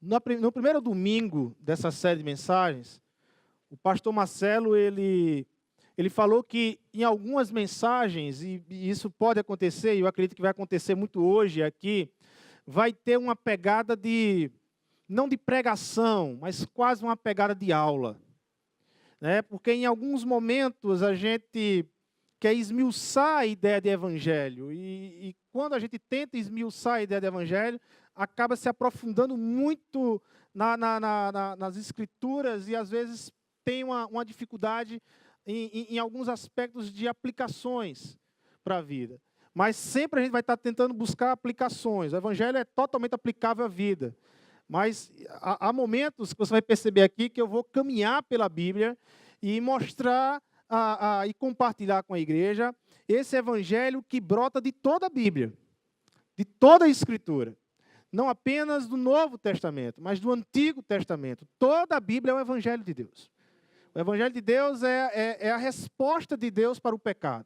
No primeiro domingo dessa série de mensagens, o pastor Marcelo, ele falou que em algumas mensagens, e isso pode acontecer, e eu acredito que vai acontecer muito hoje aqui, vai ter uma pegada não de pregação, mas quase uma pegada de aula. Né? Porque em alguns momentos a gente quer esmiuçar a ideia de evangelho, e quando a gente tenta esmiuçar a ideia de evangelho, acaba se aprofundando muito nas escrituras e às vezes tem uma dificuldade em alguns aspectos de aplicações para a vida. Mas sempre a gente vai estar tentando buscar aplicações. O evangelho é totalmente aplicável à vida. Mas há momentos que você vai perceber aqui que eu vou caminhar pela Bíblia e mostrar e compartilhar com a igreja esse evangelho que brota de toda a Bíblia, de toda a Escritura. Não apenas do Novo Testamento, mas do Antigo Testamento. Toda a Bíblia é o evangelho de Deus. O evangelho de Deus é a resposta de Deus para o pecado.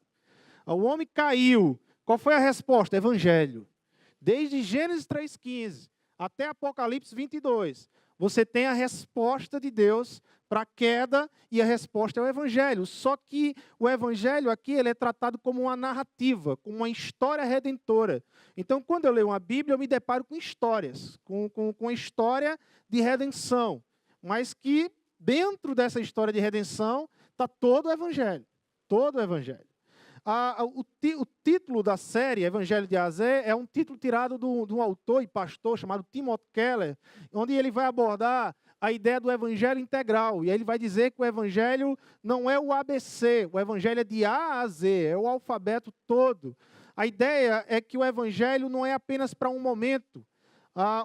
O homem caiu. Qual foi a resposta? Evangelho. Desde Gênesis 3,15 até Apocalipse 22, você tem a resposta de Deus para a queda e a resposta é o Evangelho. Só que o Evangelho aqui ele é tratado como uma narrativa, como uma história redentora. Então, quando eu leio uma Bíblia, eu me deparo com histórias, com a história de redenção. Mas que dentro dessa história de redenção está todo o Evangelho. Todo o Evangelho. O título da série, Evangelho de Azé, é um título tirado de um autor e pastor chamado Timothy Keller, onde ele vai abordar a ideia do evangelho integral. E aí ele vai dizer que o evangelho não é o ABC, o evangelho é de A a Z, é o alfabeto todo. A ideia é que o evangelho não é apenas para um momento,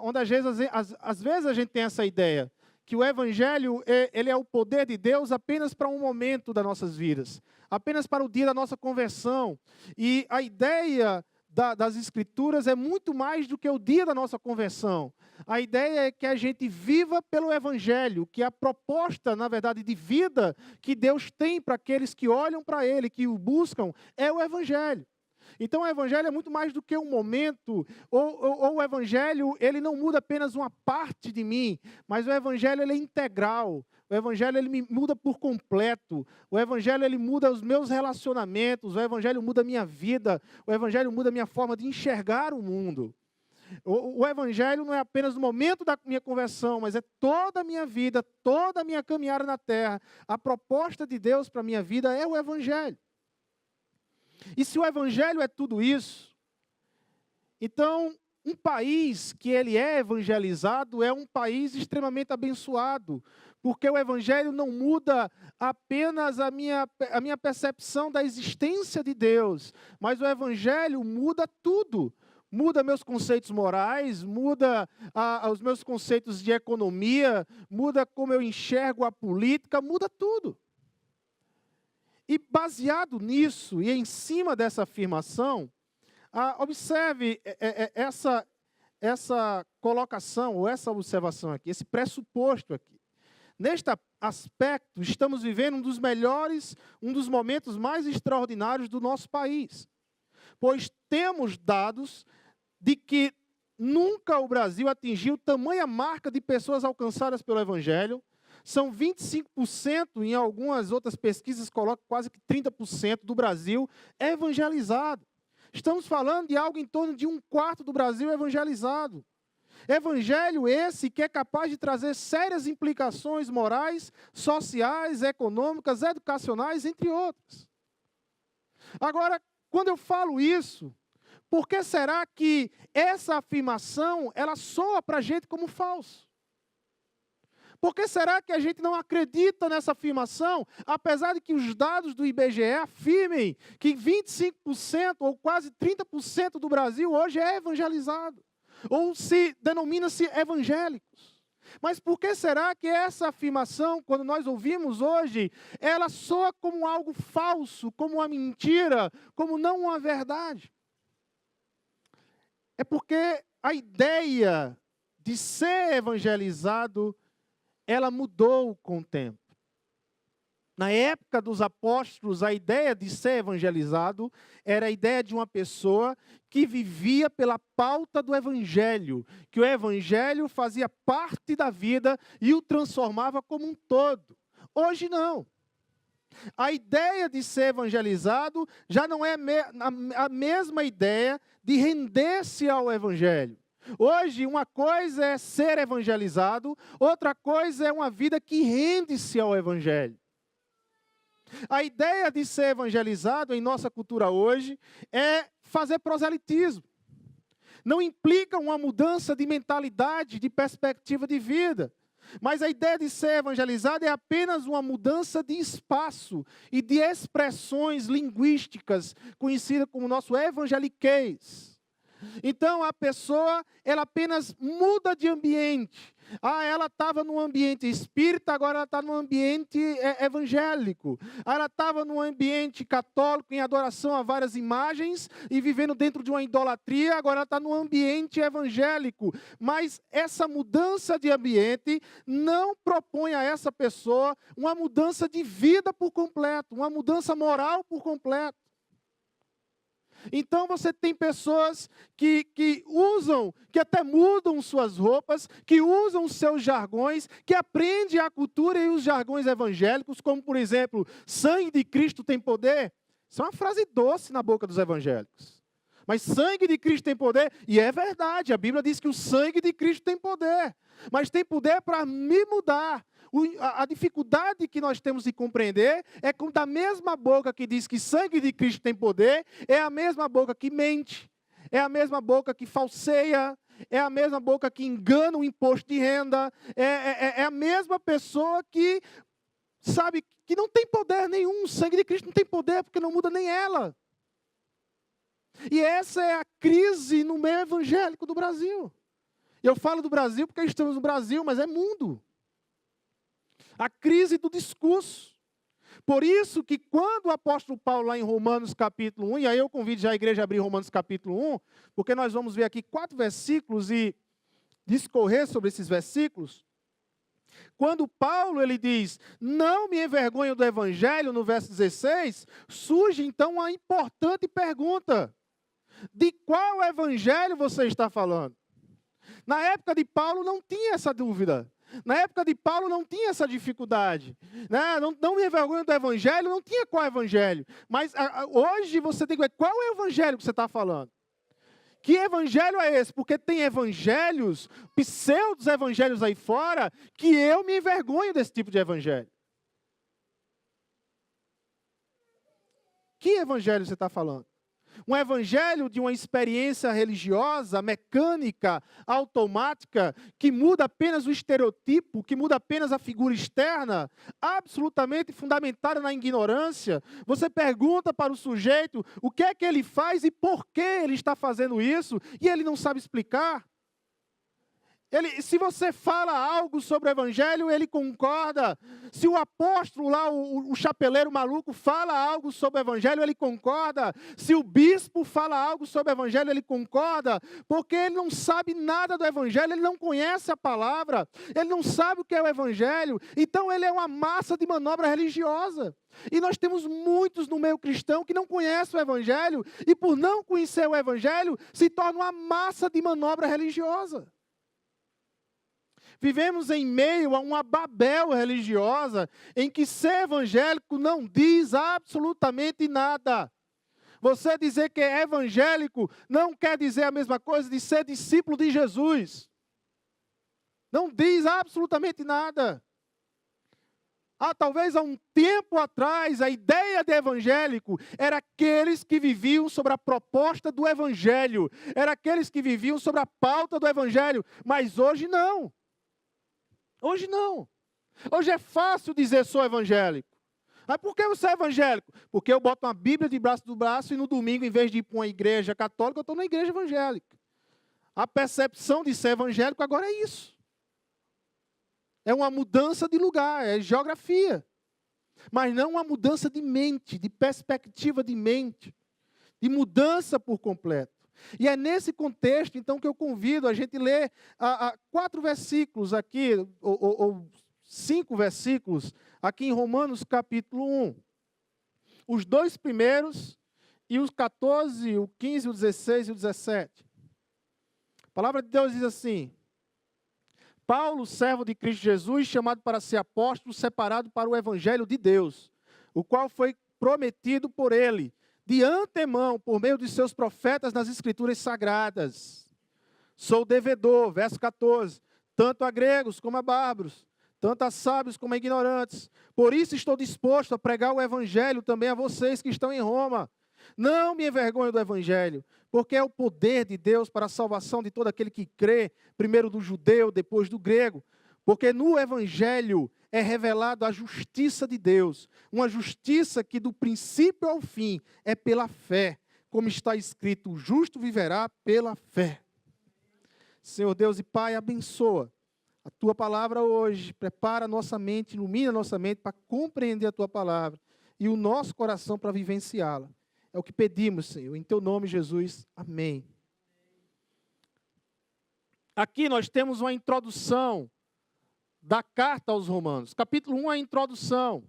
onde às vezes a gente tem essa ideia, que o evangelho ele é o poder de Deus apenas para um momento das nossas vidas, apenas para o dia da nossa conversão. E a ideia das Escrituras é muito mais do que o dia da nossa conversão. A ideia é que a gente viva pelo Evangelho, que é a proposta, na verdade, de vida que Deus tem para aqueles que olham para Ele, que o buscam, é o Evangelho. Então, o Evangelho é muito mais do que um momento, ou o Evangelho ele não muda apenas uma parte de mim, mas o Evangelho ele é integral. O Evangelho ele me muda por completo. O Evangelho ele muda os meus relacionamentos. O Evangelho muda a minha vida. O Evangelho muda a minha forma de enxergar o mundo. O Evangelho não é apenas no momento da minha conversão, mas é toda a minha vida, toda a minha caminhada na terra. A proposta de Deus para a minha vida é o Evangelho. E se o Evangelho é tudo isso, então um país que ele é evangelizado é um país extremamente abençoado, porque o Evangelho não muda apenas a minha percepção da existência de Deus, mas o Evangelho muda tudo. Muda meus conceitos morais, muda os meus conceitos de economia, muda como eu enxergo a política, muda tudo. E baseado nisso, e em cima dessa afirmação, observe essa colocação, ou essa observação aqui, esse pressuposto aqui. Neste aspecto, estamos vivendo um dos momentos mais extraordinários do nosso país. Pois temos dados de que nunca o Brasil atingiu tamanha marca de pessoas alcançadas pelo Evangelho. São 25%, em algumas outras pesquisas colocam quase que 30% do Brasil é evangelizado. Estamos falando de algo em torno de 1/4 do Brasil evangelizado. Evangelho esse que é capaz de trazer sérias implicações morais, sociais, econômicas, educacionais, entre outras. Agora, quando eu falo isso, por que será que essa afirmação ela soa para a gente como falso? Por que será que a gente não acredita nessa afirmação, apesar de que os dados do IBGE afirmem que 25% ou quase 30% do Brasil hoje é evangelizado, ou se denomina-se evangélicos? Mas por que será que essa afirmação, quando nós ouvimos hoje, ela soa como algo falso, como uma mentira, como não uma verdade? É porque a ideia de ser evangelizado ela mudou com o tempo. Na época dos apóstolos, a ideia de ser evangelizado era a ideia de uma pessoa que vivia pela pauta do evangelho, que o evangelho fazia parte da vida e o transformava como um todo. Hoje não. A ideia de ser evangelizado já não é a mesma ideia de render-se ao evangelho. Hoje, uma coisa é ser evangelizado, outra coisa é uma vida que rende-se ao evangelho. A ideia de ser evangelizado em nossa cultura hoje é fazer proselitismo. Não implica uma mudança de mentalidade, de perspectiva de vida. Mas a ideia de ser evangelizado é apenas uma mudança de espaço e de expressões linguísticas, conhecida como nosso evangeliquez. Então, a pessoa, ela apenas muda de ambiente. Ela estava num ambiente espírita, agora ela está num ambiente evangélico. Ela estava num ambiente católico, em adoração a várias imagens, e vivendo dentro de uma idolatria, agora ela está num ambiente evangélico. Mas essa mudança de ambiente não propõe a essa pessoa uma mudança de vida por completo, uma mudança moral por completo. Então você tem pessoas que usam, que até mudam suas roupas, que usam seus jargões, que aprendem a cultura e os jargões evangélicos, como por exemplo, sangue de Cristo tem poder. Isso é uma frase doce na boca dos evangélicos. Mas sangue de Cristo tem poder, e é verdade, a Bíblia diz que o sangue de Cristo tem poder. Mas tem poder para me mudar. A dificuldade que nós temos de compreender é que da mesma boca que diz que sangue de Cristo tem poder, é a mesma boca que mente, é a mesma boca que falseia, é a mesma boca que engana o imposto de renda, é a mesma pessoa que sabe que não tem poder nenhum, o sangue de Cristo não tem poder porque não muda nem ela. E essa é a crise no meio evangélico do Brasil. Eu falo do Brasil porque estamos no Brasil, mas é mundo. A crise do discurso. Por isso que quando o apóstolo Paulo, lá em Romanos capítulo 1, e aí eu convido já a igreja a abrir Romanos capítulo 1, porque nós vamos ver aqui 4 versículos e discorrer sobre esses versículos. Quando Paulo ele diz, não me envergonho do evangelho, no verso 16, surge então uma importante pergunta. De qual evangelho você está falando? Na época de Paulo não tinha essa dúvida. Na época de Paulo não tinha essa dificuldade. Né? Não me envergonho do evangelho, não tinha qual evangelho. Mas hoje você tem que ver qual é o evangelho que você está falando. Que evangelho é esse? Porque tem evangelhos, pseudos evangelhos aí fora, que eu me envergonho desse tipo de evangelho. Que evangelho você está falando? Um evangelho de uma experiência religiosa, mecânica, automática, que muda apenas o estereotipo, que muda apenas a figura externa, absolutamente fundamentada na ignorância. Você pergunta para o sujeito o que é que ele faz e por que ele está fazendo isso, e ele não sabe explicar. Se você fala algo sobre o evangelho, ele concorda. Se o apóstolo lá, o chapeleiro maluco, fala algo sobre o evangelho, ele concorda. Se o bispo fala algo sobre o evangelho, ele concorda. Porque ele não sabe nada do evangelho, ele não conhece a palavra, ele não sabe o que é o evangelho. Então ele é uma massa de manobra religiosa. E nós temos muitos no meio cristão que não conhecem o evangelho, e por não conhecer o evangelho, se torna uma massa de manobra religiosa. Vivemos em meio a uma Babel religiosa, em que ser evangélico não diz absolutamente nada. Você dizer que é evangélico não quer dizer a mesma coisa de ser discípulo de Jesus. Não diz absolutamente nada. Talvez há um tempo atrás, a ideia de evangélico era aqueles que viviam sobre a proposta do evangelho. Era aqueles que viviam sobre a pauta do evangelho. Mas hoje não. Hoje não. Hoje é fácil dizer sou evangélico. Mas por que você é evangélico? Porque eu boto uma Bíblia debaixo do braço e no domingo, em vez de ir para uma igreja católica, eu estou na igreja evangélica. A percepção de ser evangélico agora é isso. É uma mudança de lugar, é geografia. Mas não uma mudança de mente, de perspectiva de mente, de mudança por completo. E é nesse contexto, então, que eu convido a gente ler 4 versículos aqui, ou 5 versículos aqui em Romanos capítulo 1. Os 2 primeiros e os 14, o 15, o 16 e o 17. A palavra de Deus diz assim: Paulo, servo de Cristo Jesus, chamado para ser apóstolo, separado para o evangelho de Deus, o qual foi prometido por ele, de antemão, por meio de seus profetas nas Escrituras Sagradas. Sou devedor, verso 14, tanto a gregos como a bárbaros, tanto a sábios como a ignorantes. Por isso estou disposto a pregar o evangelho também a vocês que estão em Roma. Não me envergonho do evangelho, porque é o poder de Deus para a salvação de todo aquele que crê, primeiro do judeu, depois do grego. Porque no evangelho é revelado a justiça de Deus, uma justiça que do princípio ao fim é pela fé, como está escrito: o justo viverá pela fé. Senhor Deus e Pai, abençoa a Tua palavra hoje, prepara a nossa mente, ilumina a nossa mente para compreender a Tua palavra e o nosso coração para vivenciá-la. É o que pedimos, Senhor, em Teu nome, Jesus. Amém. Aqui nós temos uma introdução da carta aos Romanos. Capítulo 1 é a introdução.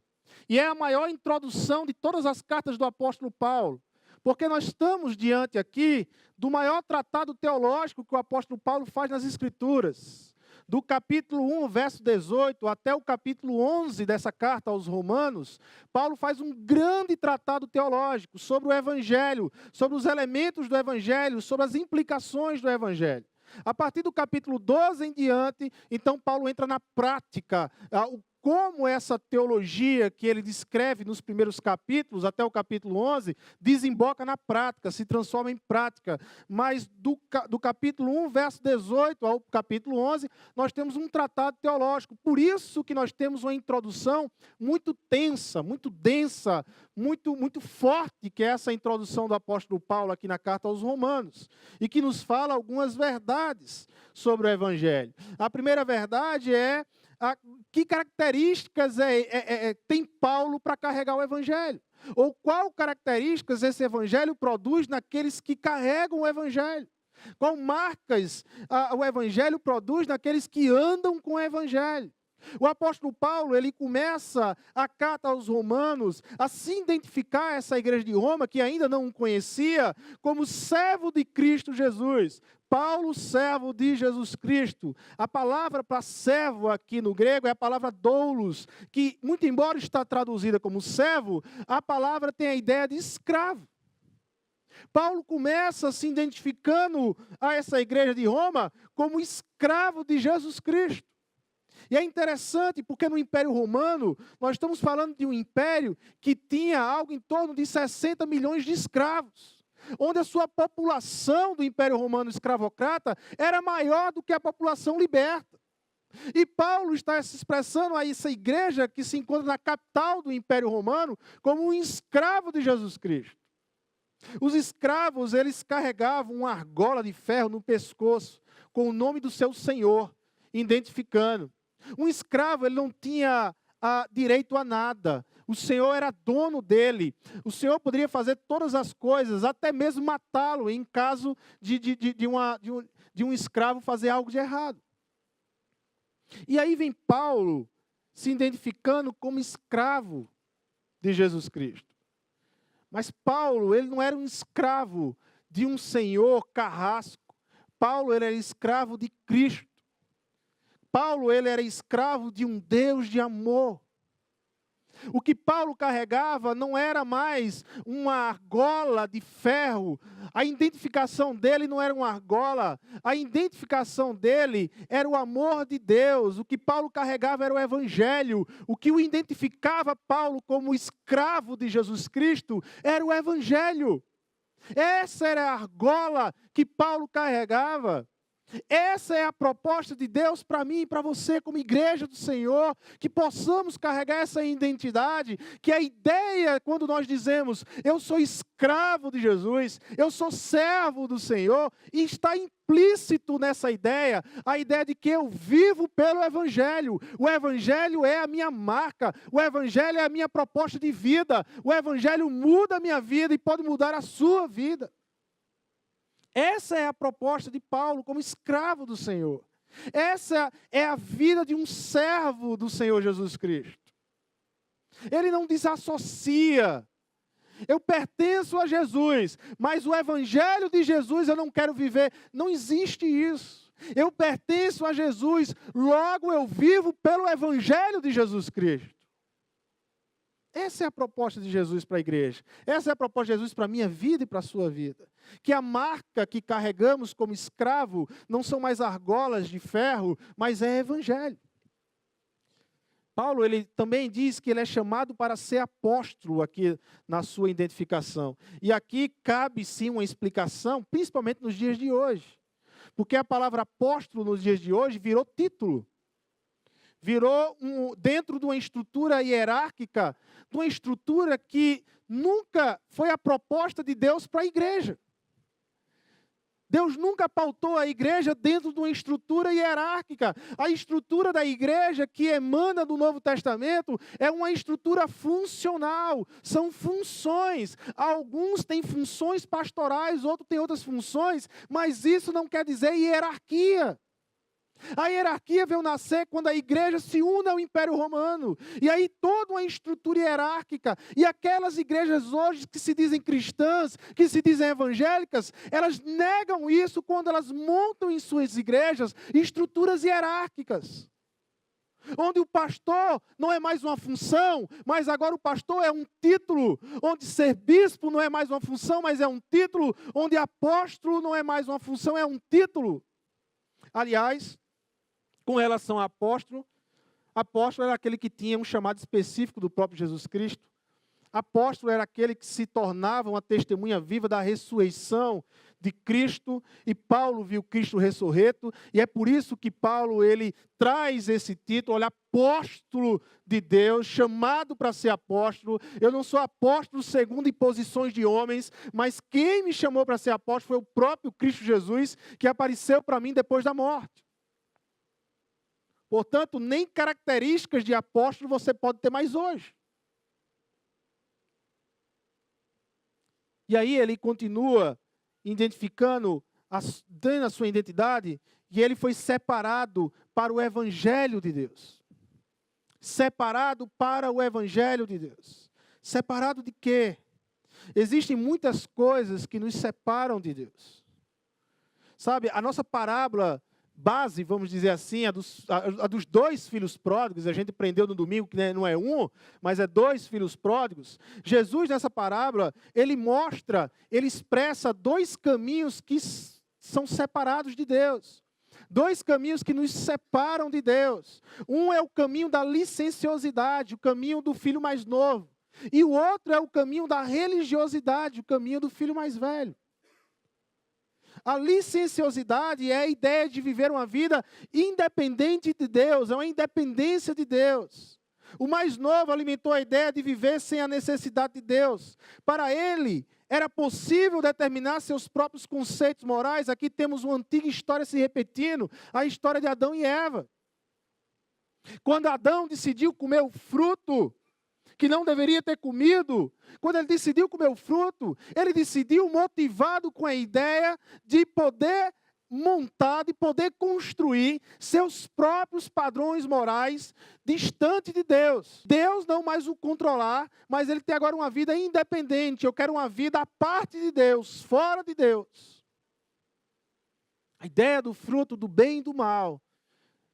E é a maior introdução de todas as cartas do apóstolo Paulo. Porque nós estamos diante aqui do maior tratado teológico que o apóstolo Paulo faz nas Escrituras. Do capítulo 1, verso 18, até o capítulo 11 dessa carta aos Romanos, Paulo faz um grande tratado teológico sobre o Evangelho, sobre os elementos do Evangelho, sobre as implicações do Evangelho. A partir do capítulo 12 em diante, então Paulo entra na prática, como essa teologia que ele descreve nos primeiros capítulos, até o capítulo 11, desemboca na prática, se transforma em prática. Mas do capítulo 1, verso 18 ao capítulo 11, nós temos um tratado teológico. Por isso que nós temos uma introdução muito tensa, muito densa, muito forte, que é essa introdução do apóstolo Paulo aqui na carta aos Romanos, e que nos fala algumas verdades sobre o Evangelho. A primeira verdade é que características tem Paulo para carregar o Evangelho? Ou qual características esse Evangelho produz naqueles que carregam o Evangelho? Qual marcas o Evangelho produz naqueles que andam com o Evangelho? O apóstolo Paulo, ele começa a carta aos Romanos a se identificar essa igreja de Roma, que ainda não o conhecia, como servo de Cristo Jesus. Paulo, servo de Jesus Cristo. A palavra para servo aqui no grego é a palavra doulos, que, muito embora está traduzida como servo, a palavra tem a ideia de escravo. Paulo começa se identificando a essa igreja de Roma como escravo de Jesus Cristo. E é interessante porque no Império Romano, nós estamos falando de um império que tinha algo em torno de 60 milhões de escravos, onde a sua população do Império Romano escravocrata era maior do que a população liberta. E Paulo está se expressando a essa igreja que se encontra na capital do Império Romano como um escravo de Jesus Cristo. Os escravos, eles carregavam uma argola de ferro no pescoço com o nome do seu senhor, identificando. Um escravo, ele não tinha direito a nada. O Senhor era dono dele. O Senhor poderia fazer todas as coisas, até mesmo matá-lo, em caso de um escravo fazer algo de errado. E aí vem Paulo se identificando como escravo de Jesus Cristo. Mas Paulo, ele não era um escravo de um senhor carrasco. Paulo, ele era escravo de Cristo. Paulo, ele era escravo de um Deus de amor. O que Paulo carregava não era mais uma argola de ferro. A identificação dele não era uma argola. A identificação dele era o amor de Deus. O que Paulo carregava era o Evangelho. O que o identificava Paulo como escravo de Jesus Cristo era o Evangelho. Essa era a argola que Paulo carregava. Essa é a proposta de Deus para mim e para você como igreja do Senhor, que possamos carregar essa identidade, que a ideia, quando nós dizemos, eu sou escravo de Jesus, eu sou servo do Senhor, e está implícito nessa ideia, a ideia de que eu vivo pelo Evangelho. O Evangelho é a minha marca, o Evangelho é a minha proposta de vida, o Evangelho muda a minha vida e pode mudar a sua vida. Essa é a proposta de Paulo como escravo do Senhor. Essa é a vida de um servo do Senhor Jesus Cristo. Ele não desassocia. Eu pertenço a Jesus, mas o evangelho de Jesus eu não quero viver. Não existe isso. Eu pertenço a Jesus, logo eu vivo pelo evangelho de Jesus Cristo. Essa é a proposta de Jesus para a igreja. Essa é a proposta de Jesus para a minha vida e para a sua vida. Que a marca que carregamos como escravo não são mais argolas de ferro, mas é evangelho. Paulo, ele também diz que ele é chamado para ser apóstolo aqui na sua identificação. E aqui cabe sim uma explicação, principalmente nos dias de hoje. Porque a palavra apóstolo nos dias de hoje virou título. Virou dentro de uma estrutura hierárquica, de uma estrutura que nunca foi a proposta de Deus para a igreja. Deus nunca pautou a igreja dentro de uma estrutura hierárquica. A estrutura da igreja que emana do Novo Testamento é uma estrutura funcional. São funções. Alguns têm funções pastorais, outros têm outras funções, mas isso não quer dizer hierarquia. A hierarquia veio nascer quando a igreja se une ao Império Romano. E aí toda uma estrutura hierárquica. E aquelas igrejas hoje que se dizem cristãs, que se dizem evangélicas, elas negam isso quando elas montam em suas igrejas estruturas hierárquicas. Onde o pastor não é mais uma função, mas agora o pastor é um título. Onde ser bispo não é mais uma função, mas é um título. Onde apóstolo não é mais uma função, é um título. Aliás, com relação a apóstolo era aquele que tinha um chamado específico do próprio Jesus Cristo. Apóstolo era aquele que se tornava uma testemunha viva da ressurreição de Cristo, e Paulo viu Cristo ressurreto, e é por isso que Paulo ele traz esse título, olha, apóstolo de Deus, chamado para ser apóstolo. Eu não sou apóstolo segundo imposições de homens, mas quem me chamou para ser apóstolo foi o próprio Cristo Jesus, que apareceu para mim depois da morte. Portanto, nem características de apóstolo você pode ter mais hoje. E aí ele continua identificando, dando a sua identidade, e ele foi separado para o Evangelho de Deus. Separado para o Evangelho de Deus. Separado de quê? Existem muitas coisas que nos separam de Deus. Sabe, a nossa parábola base, vamos dizer assim, a dos dois filhos pródigos, a gente aprendeu no domingo que não é um, mas é dois filhos pródigos. Jesus, nessa parábola, ele expressa dois caminhos que são separados de Deus. Dois caminhos que nos separam de Deus. Um é o caminho da licenciosidade, o caminho do filho mais novo. E o outro é o caminho da religiosidade, o caminho do filho mais velho. A licenciosidade é a ideia de viver uma vida independente de Deus, é uma independência de Deus. O mais novo alimentou a ideia de viver sem a necessidade de Deus. Para ele, era possível determinar seus próprios conceitos morais. Aqui temos uma antiga história se repetindo, a história de Adão e Eva. Quando Adão decidiu comer o fruto que não deveria ter comido, quando ele decidiu comer o fruto, ele decidiu motivado com a ideia de poder montar, de poder construir seus próprios padrões morais distante de Deus. Deus não mais o controlar, mas ele tem agora uma vida independente. Eu quero uma vida à parte de Deus, fora de Deus. A ideia do fruto do bem e do mal.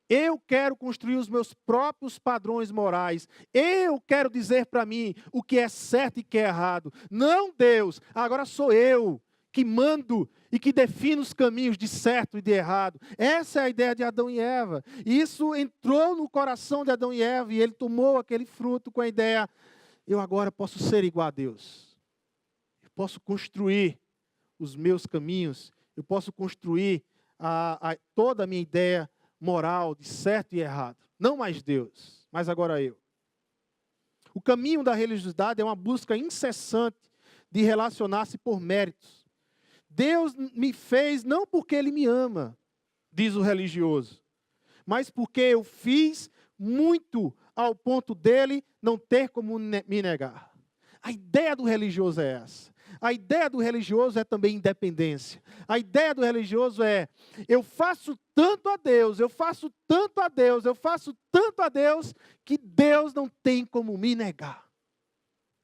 Eu quero construir os meus próprios padrões morais. Eu quero dizer para mim o que é certo e o que é errado. Não Deus, agora sou eu que mando e que defino os caminhos de certo e de errado. Essa é a ideia de Adão e Eva. Isso entrou no coração de Adão e Eva e ele tomou aquele fruto com a ideia, eu agora posso ser igual a Deus. Eu posso construir os meus caminhos. Eu posso construir toda a minha ideia moral de certo e errado. Não mais Deus, mas agora eu. O caminho da religiosidade é uma busca incessante de relacionar-se por méritos. Deus me fez não porque Ele me ama, diz o religioso, mas porque eu fiz muito ao ponto dele não ter como me negar. A ideia do religioso é essa. A ideia do religioso é também independência. A ideia do religioso é: eu faço tanto a Deus, eu faço tanto a Deus, eu faço tanto a Deus, que Deus não tem como me negar.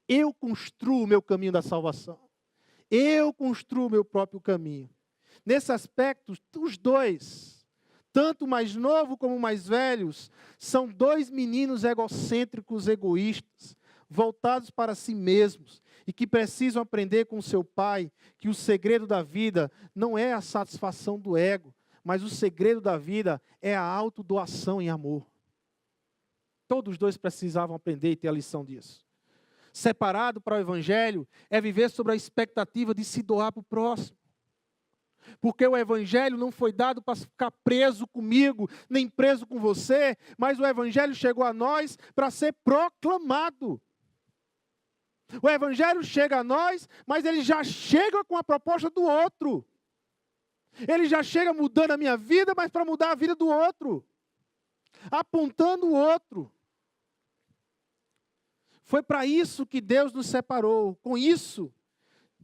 Eu construo o meu caminho da salvação. Eu construo o meu próprio caminho. Nesse aspecto, os dois, tanto o mais novo como o mais velhos, são dois meninos egocêntricos, egoístas, voltados para si mesmos, e que precisam aprender com seu pai que o segredo da vida não é a satisfação do ego, mas o segredo da vida é a autodoação em amor. Todos os dois precisavam aprender e ter a lição disso. Separado para o Evangelho é viver sobre a expectativa de se doar para o próximo. Porque o Evangelho não foi dado para ficar preso comigo, nem preso com você, mas o Evangelho chegou a nós para ser proclamado. O Evangelho chega a nós, mas ele já chega com a proposta do outro. Ele já chega mudando a minha vida, mas para mudar a vida do outro. Apontando o outro. Foi para isso que Deus nos separou. Com isso,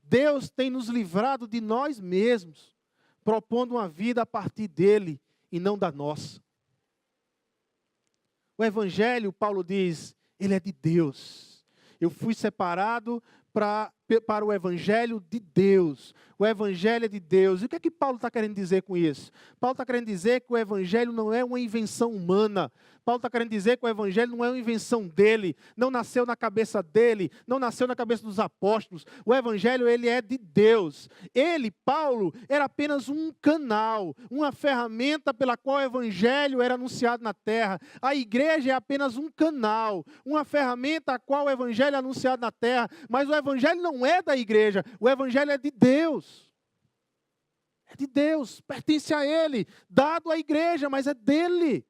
Deus tem nos livrado de nós mesmos, propondo uma vida a partir dele e não da nossa. O Evangelho, Paulo diz, ele é de Deus. Eu fui separado para o Evangelho de Deus. O Evangelho é de Deus. E o que é que Paulo está querendo dizer com isso? Paulo está querendo dizer que o Evangelho não é uma invenção humana. Paulo está querendo dizer que o Evangelho não é uma invenção dele, não nasceu na cabeça dele, não nasceu na cabeça dos apóstolos. O Evangelho, ele é de Deus. Ele, Paulo, era apenas um canal, uma ferramenta pela qual o Evangelho era anunciado na terra. A igreja é apenas um canal, uma ferramenta a qual o Evangelho é anunciado na terra, mas o Evangelho não é da igreja, o Evangelho é de Deus. É de Deus, pertence a Ele, dado à igreja, mas é dele.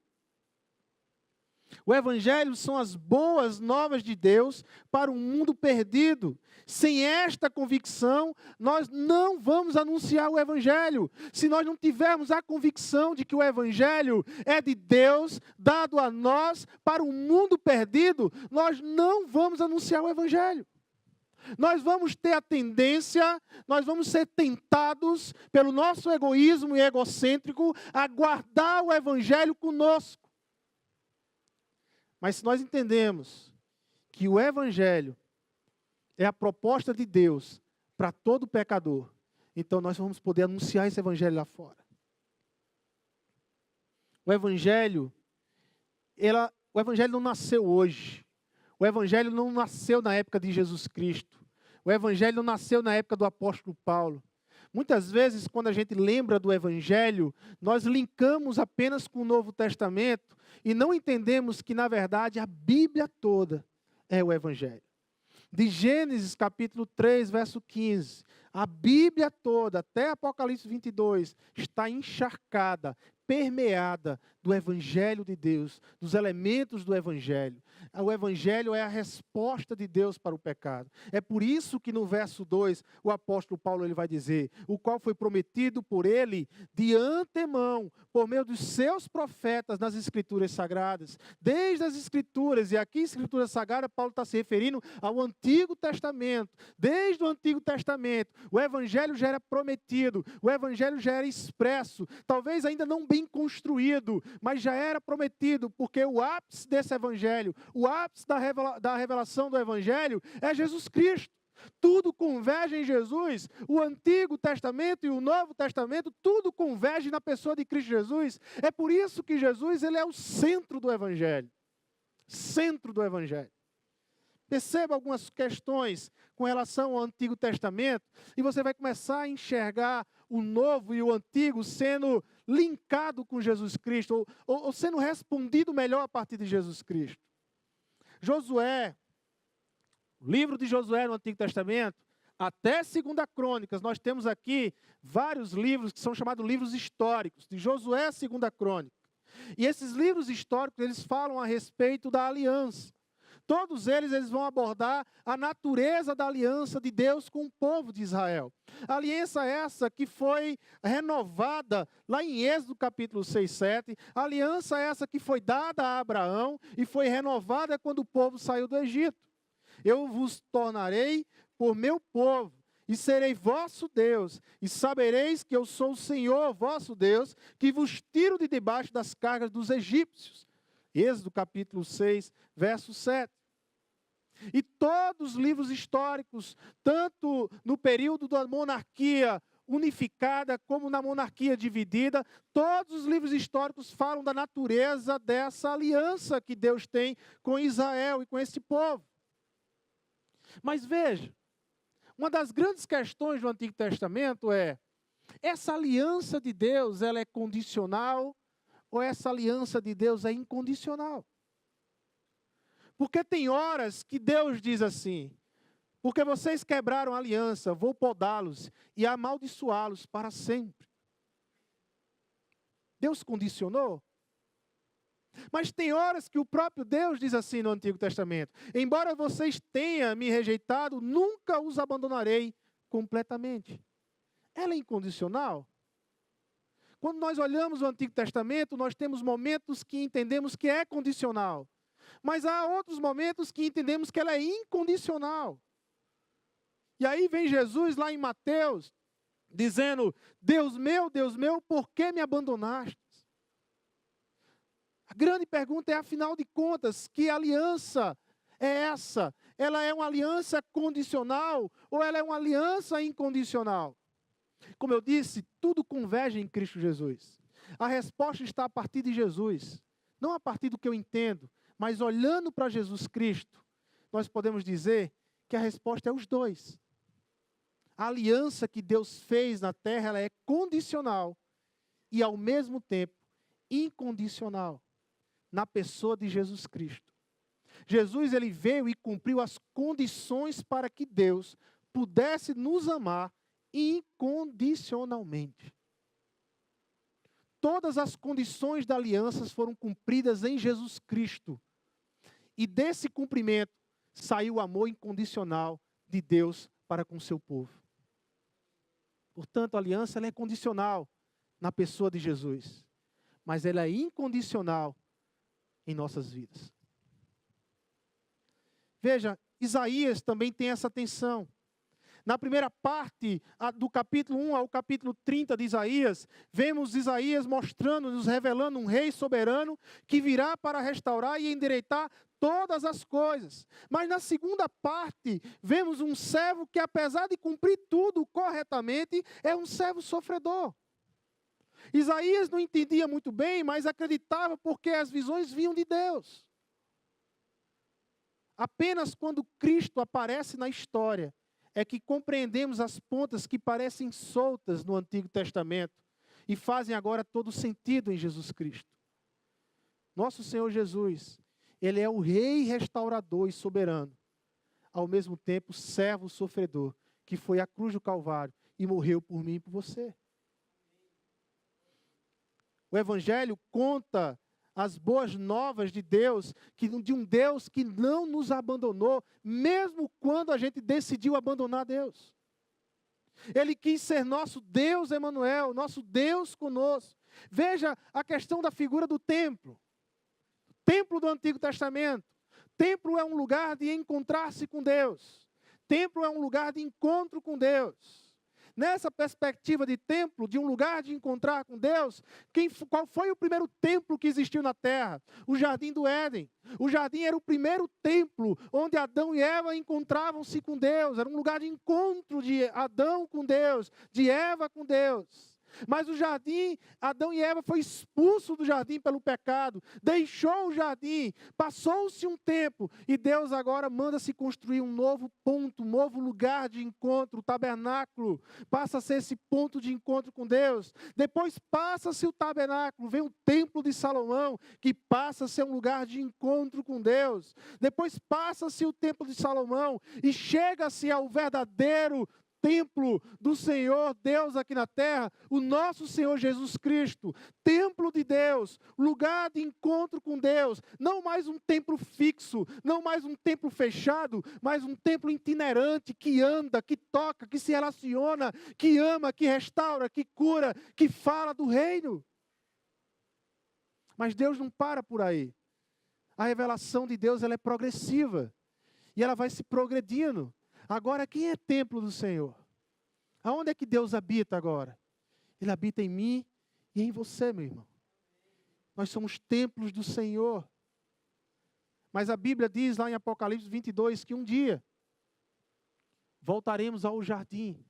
O Evangelho são as boas novas de Deus para um mundo perdido. Sem esta convicção, nós não vamos anunciar o Evangelho. Se nós não tivermos a convicção de que o Evangelho é de Deus, dado a nós para um mundo perdido, nós não vamos anunciar o Evangelho. Nós vamos ter a tendência, nós vamos ser tentados pelo nosso egoísmo e egocêntrico a guardar o Evangelho conosco. Mas se nós entendemos que o Evangelho é a proposta de Deus para todo pecador, então nós vamos poder anunciar esse Evangelho lá fora. O Evangelho não nasceu hoje. O Evangelho não nasceu na época de Jesus Cristo. O Evangelho não nasceu na época do apóstolo Paulo. Muitas vezes, quando a gente lembra do Evangelho, nós linkamos apenas com o Novo Testamento e não entendemos que, na verdade, a Bíblia toda é o Evangelho. De Gênesis capítulo 3, verso 15, a Bíblia toda, até Apocalipse 22, está encharcada, permeada do Evangelho de Deus, dos elementos do Evangelho. O Evangelho é a resposta de Deus para o pecado. É por isso que no verso 2, o apóstolo Paulo ele vai dizer, o qual foi prometido por ele de antemão, por meio dos seus profetas nas Escrituras Sagradas. Desde as Escrituras, e aqui Escritura Sagrada, Paulo está se referindo ao Antigo Testamento. Desde o Antigo Testamento, o Evangelho já era prometido, o Evangelho já era expresso, talvez ainda não bem construído, mas já era prometido, porque o ápice desse Evangelho, o ápice da revelação do Evangelho é Jesus Cristo. Tudo converge em Jesus. O Antigo Testamento e o Novo Testamento, tudo converge na pessoa de Cristo Jesus. É por isso que Jesus ele é o centro do Evangelho. Centro do Evangelho. Perceba algumas questões com relação ao Antigo Testamento e você vai começar a enxergar o Novo e o Antigo sendo linkado com Jesus Cristo, ou sendo respondido melhor a partir de Jesus Cristo. Josué, o livro de Josué no Antigo Testamento, até 2 Crônicas, nós temos aqui vários livros que são chamados livros históricos, de Josué a 2 Crônica. E esses livros históricos, eles falam a respeito da aliança. Todos eles vão abordar a natureza da aliança de Deus com o povo de Israel. A aliança essa que foi renovada lá em Êxodo capítulo 6, 7. A aliança essa que foi dada a Abraão e foi renovada quando o povo saiu do Egito. Eu vos tornarei por meu povo e serei vosso Deus, e sabereis que eu sou o Senhor vosso Deus, que vos tiro de debaixo das cargas dos egípcios. Êxodo capítulo 6, verso 7. E todos os livros históricos, tanto no período da monarquia unificada como na monarquia dividida, todos os livros históricos falam da natureza dessa aliança que Deus tem com Israel e com esse povo. Mas veja, uma das grandes questões do Antigo Testamento é: essa aliança de Deus, ela é condicional ou essa aliança de Deus é incondicional? Porque tem horas que Deus diz assim: porque vocês quebraram a aliança, vou podá-los e amaldiçoá-los para sempre. Deus condicionou? Mas tem horas que o próprio Deus diz assim no Antigo Testamento: embora vocês tenham me rejeitado, nunca os abandonarei completamente. Ela é incondicional? Quando nós olhamos o Antigo Testamento, nós temos momentos que entendemos que é condicional. Mas há outros momentos que entendemos que ela é incondicional. E aí vem Jesus lá em Mateus, dizendo: Deus meu, por que me abandonaste? A grande pergunta é, afinal de contas, que aliança é essa? Ela é uma aliança condicional ou ela é uma aliança incondicional? Como eu disse, tudo converge em Cristo Jesus. A resposta está a partir de Jesus, não a partir do que eu entendo, mas olhando para Jesus Cristo, nós podemos dizer que a resposta é os dois. A aliança que Deus fez na terra, ela é condicional e ao mesmo tempo incondicional na pessoa de Jesus Cristo. Jesus, ele veio e cumpriu as condições para que Deus pudesse nos amar incondicionalmente. Todas as condições da aliança foram cumpridas em Jesus Cristo. E desse cumprimento saiu o amor incondicional de Deus para com o seu povo. Portanto, a aliança ela é condicional na pessoa de Jesus, mas ela é incondicional em nossas vidas. Veja, Isaías também tem essa tensão. Na primeira parte do capítulo 1 ao capítulo 30 de Isaías, vemos Isaías mostrando, nos revelando um rei soberano que virá para restaurar e endireitar todas as coisas. Mas na segunda parte, vemos um servo que, apesar de cumprir tudo corretamente, é um servo sofredor. Isaías não entendia muito bem, mas acreditava porque as visões vinham de Deus. Apenas quando Cristo aparece na história, é que compreendemos as pontas que parecem soltas no Antigo Testamento e fazem agora todo sentido em Jesus Cristo. Nosso Senhor Jesus, Ele é o Rei restaurador e soberano, ao mesmo tempo servo sofredor, que foi à cruz do Calvário e morreu por mim e por você. O Evangelho conta as boas novas de Deus, de um Deus que não nos abandonou, mesmo quando a gente decidiu abandonar Deus. Ele quis ser nosso Deus Emanuel, nosso Deus conosco. Veja a questão da figura do templo. Templo do Antigo Testamento. Templo é um lugar de encontrar-se com Deus. Templo é um lugar de encontro com Deus. Nessa perspectiva de templo, de um lugar de encontrar com Deus, qual foi o primeiro templo que existiu na terra? O Jardim do Éden. O jardim era o primeiro templo onde Adão e Eva encontravam-se com Deus. Era um lugar de encontro de Adão com Deus, de Eva com Deus. Mas o jardim, Adão e Eva foi expulso do jardim pelo pecado, deixou o jardim, passou-se um tempo e Deus agora manda se construir um novo ponto, um novo lugar de encontro, o tabernáculo, passa a ser esse ponto de encontro com Deus. Depois passa-se o tabernáculo, vem o templo de Salomão, que passa a ser um lugar de encontro com Deus. Depois passa-se o templo de Salomão e chega-se ao verdadeiro templo do Senhor Deus aqui na terra, o nosso Senhor Jesus Cristo, templo de Deus, lugar de encontro com Deus, não mais um templo fixo, não mais um templo fechado, mas um templo itinerante, que anda, que toca, que se relaciona, que ama, que restaura, que cura, que fala do reino. Mas Deus não para por aí. A revelação de Deus ela é progressiva, e ela vai se progredindo. Agora, quem é templo do Senhor? Aonde é que Deus habita agora? Ele habita em mim e em você, meu irmão. Nós somos templos do Senhor. Mas a Bíblia diz lá em Apocalipse 22 que um dia voltaremos ao jardim.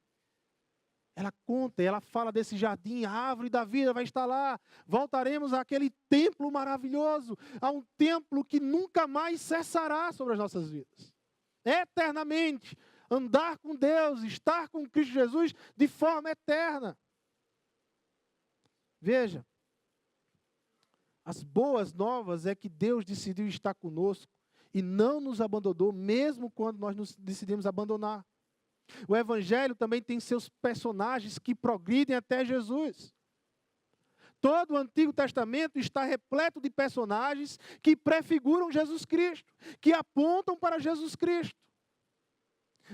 Ela conta, ela fala desse jardim, a árvore da vida vai estar lá. Voltaremos àquele templo maravilhoso, a um templo que nunca mais cessará sobre as nossas vidas. Eternamente, andar com Deus, estar com Cristo Jesus de forma eterna. Veja, as boas novas é que Deus decidiu estar conosco e não nos abandonou, mesmo quando nós nos decidimos abandonar. O Evangelho também tem seus personagens que progridem até Jesus. Todo o Antigo Testamento está repleto de personagens que prefiguram Jesus Cristo, que apontam para Jesus Cristo.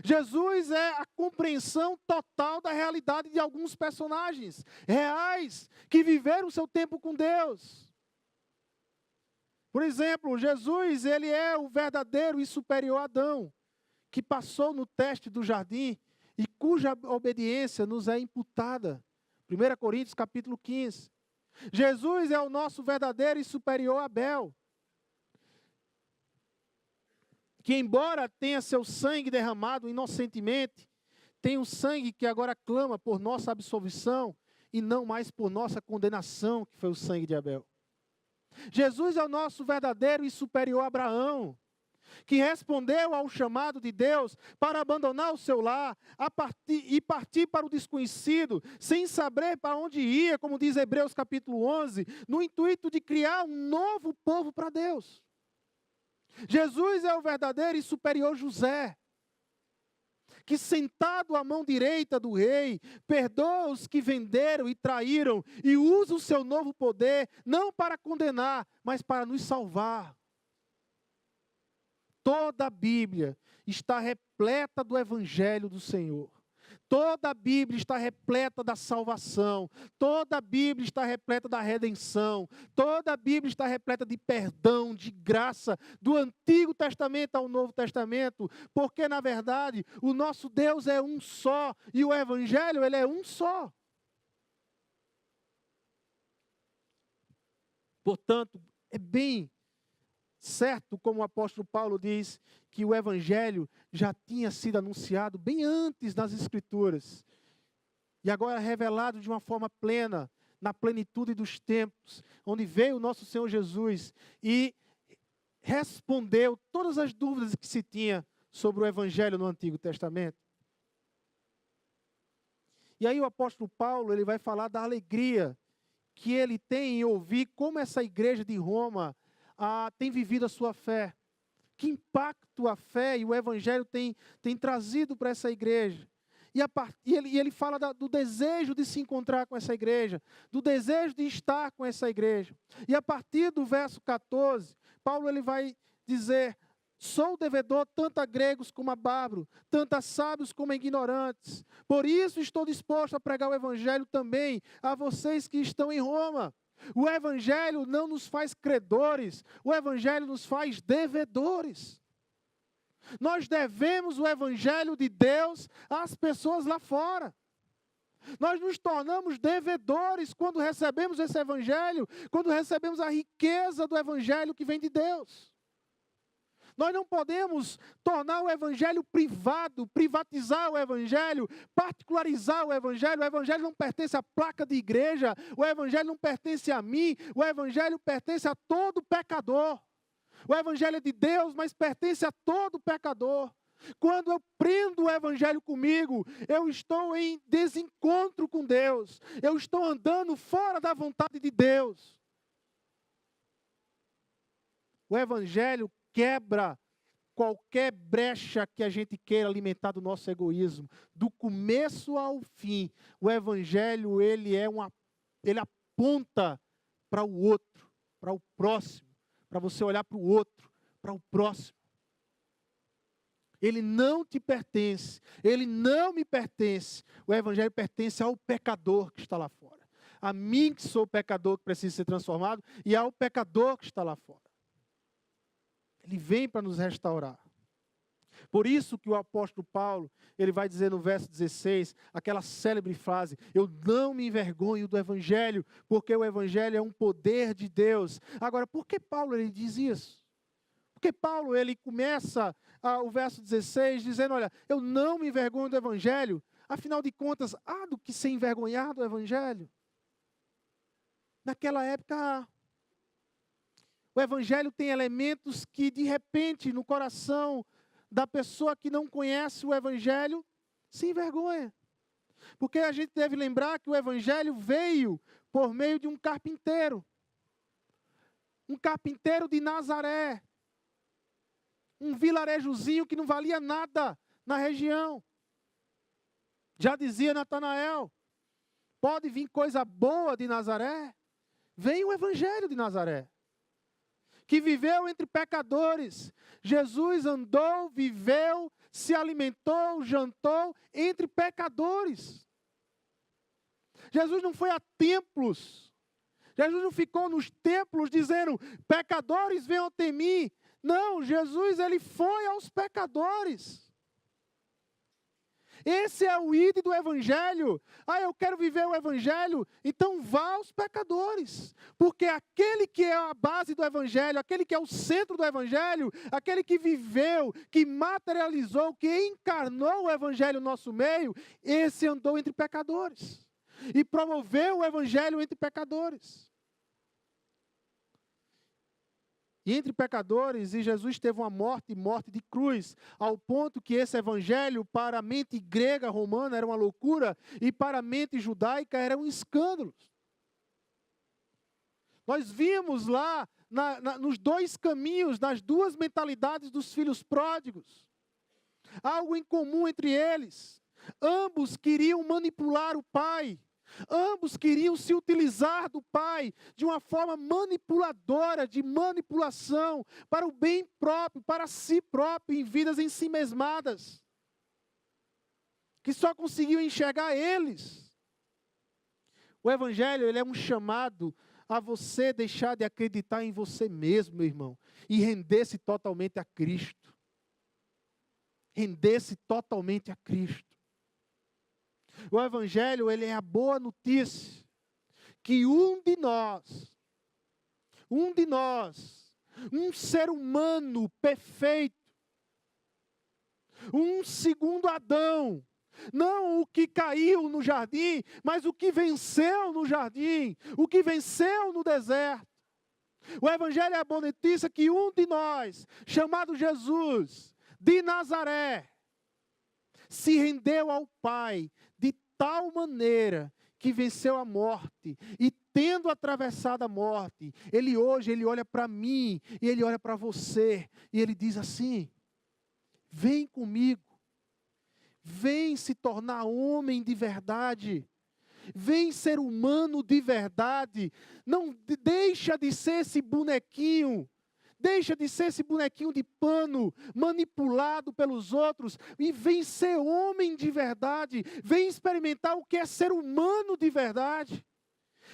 Jesus é a compreensão total da realidade de alguns personagens reais que viveram o seu tempo com Deus. Por exemplo, Jesus, ele é o verdadeiro e superior Adão, que passou no teste do jardim e cuja obediência nos é imputada. 1 Coríntios capítulo 15. Jesus é o nosso verdadeiro e superior Abel, que embora tenha seu sangue derramado inocentemente, tem um sangue que agora clama por nossa absolvição e não mais por nossa condenação, que foi o sangue de Abel. Jesus é o nosso verdadeiro e superior Abraão, que respondeu ao chamado de Deus para abandonar o seu lar e partir para o desconhecido, sem saber para onde ia, como diz Hebreus capítulo 11, no intuito de criar um novo povo para Deus. Jesus é o verdadeiro e superior José, que sentado à mão direita do rei, perdoa os que venderam e traíram e usa o seu novo poder, não para condenar, mas para nos salvar. Toda a Bíblia está repleta do Evangelho do Senhor. Toda a Bíblia está repleta da salvação. Toda a Bíblia está repleta da redenção. Toda a Bíblia está repleta de perdão, de graça, do Antigo Testamento ao Novo Testamento. Porque, na verdade, o nosso Deus é um só e o Evangelho ele é um só. Portanto, é bem certo, como o apóstolo Paulo diz, que o Evangelho já tinha sido anunciado bem antes das Escrituras. E agora revelado de uma forma plena, na plenitude dos tempos, onde veio o nosso Senhor Jesus e respondeu todas as dúvidas que se tinha sobre o Evangelho no Antigo Testamento. E aí o apóstolo Paulo ele vai falar da alegria que ele tem em ouvir como essa igreja de Roma tem vivido a sua fé. Que impacto a fé e o Evangelho tem trazido para essa igreja. E ele fala do desejo de se encontrar com essa igreja, do desejo de estar com essa igreja. E a partir do verso 14, Paulo ele vai dizer: sou devedor tanto a gregos como a bárbaros, tanto a sábios como a ignorantes. Por isso estou disposto a pregar o Evangelho também a vocês que estão em Roma. O Evangelho não nos faz credores, o Evangelho nos faz devedores. Nós devemos o Evangelho de Deus às pessoas lá fora. Nós nos tornamos devedores quando recebemos esse Evangelho, quando recebemos a riqueza do Evangelho que vem de Deus. Nós não podemos tornar o Evangelho privado, privatizar o Evangelho, particularizar o Evangelho não pertence à placa de igreja, o Evangelho não pertence a mim, o Evangelho pertence a todo pecador. O Evangelho é de Deus, mas pertence a todo pecador. Quando eu prendo o Evangelho comigo, eu estou em desencontro com Deus, eu estou andando fora da vontade de Deus. O Evangelho quebra qualquer brecha que a gente queira alimentar do nosso egoísmo. Do começo ao fim, o Evangelho ele aponta para o outro, para o próximo, para você olhar para o outro, para o próximo. Ele não te pertence, ele não me pertence. O Evangelho pertence ao pecador que está lá fora. A mim que sou pecador que precisa ser transformado e ao pecador que está lá fora. Ele vem para nos restaurar. Por isso que o apóstolo Paulo, ele vai dizer no verso 16, aquela célebre frase: eu não me envergonho do evangelho, porque o evangelho é um poder de Deus. Agora, por que Paulo ele diz isso? Porque Paulo ele começa o verso 16 dizendo: olha, eu não me envergonho do evangelho. Afinal de contas, há do que se envergonhar do evangelho? Naquela época, o evangelho tem elementos que, de repente, no coração da pessoa que não conhece o evangelho, se envergonha. Porque a gente deve lembrar que o evangelho veio por meio de um carpinteiro. Um carpinteiro de Nazaré. Um vilarejozinho que não valia nada na região. Já dizia Natanael: pode vir coisa boa de Nazaré? Vem o evangelho de Nazaré, que viveu entre pecadores. Jesus andou, viveu, se alimentou, jantou entre pecadores. Jesus não foi a templos. Jesus não ficou nos templos dizendo: pecadores, venham até mim. Não, Jesus ele foi aos pecadores. Esse é o ide do evangelho. Eu quero viver o evangelho, então vá aos pecadores. Porque aquele que é a base do evangelho, aquele que é o centro do evangelho, aquele que viveu, que materializou, que encarnou o evangelho no nosso meio, esse andou entre pecadores. E promoveu o evangelho entre pecadores. E entre pecadores, e Jesus teve uma morte de cruz, ao ponto que esse evangelho para a mente grega romana era uma loucura, e para a mente judaica era um escândalo. Nós vimos lá, nos dois caminhos, nas duas mentalidades dos filhos pródigos, algo em comum entre eles. Ambos queriam manipular o pai. Ambos queriam se utilizar do pai de uma forma manipuladora, de manipulação, para o bem próprio, para si próprio, em vidas ensimesmadas, que só conseguiam enxergar eles. O evangelho, ele é um chamado a você deixar de acreditar em você mesmo, meu irmão, e render-se totalmente a Cristo. Render-se totalmente a Cristo. O evangelho, ele é a boa notícia que um de nós, um ser humano perfeito, um segundo Adão, não o que caiu no jardim, mas o que venceu no jardim, o que venceu no deserto. O evangelho é a boa notícia que um de nós, chamado Jesus, de Nazaré, se rendeu ao Pai de tal maneira que venceu a morte, e tendo atravessado a morte, ele olha para mim, e ele olha para você, e ele diz assim: vem comigo, vem se tornar homem de verdade, vem ser humano de verdade, não deixa de ser esse bonequinho, deixa de ser esse bonequinho de pano, manipulado pelos outros, e vem ser homem de verdade, vem experimentar o que é ser humano de verdade.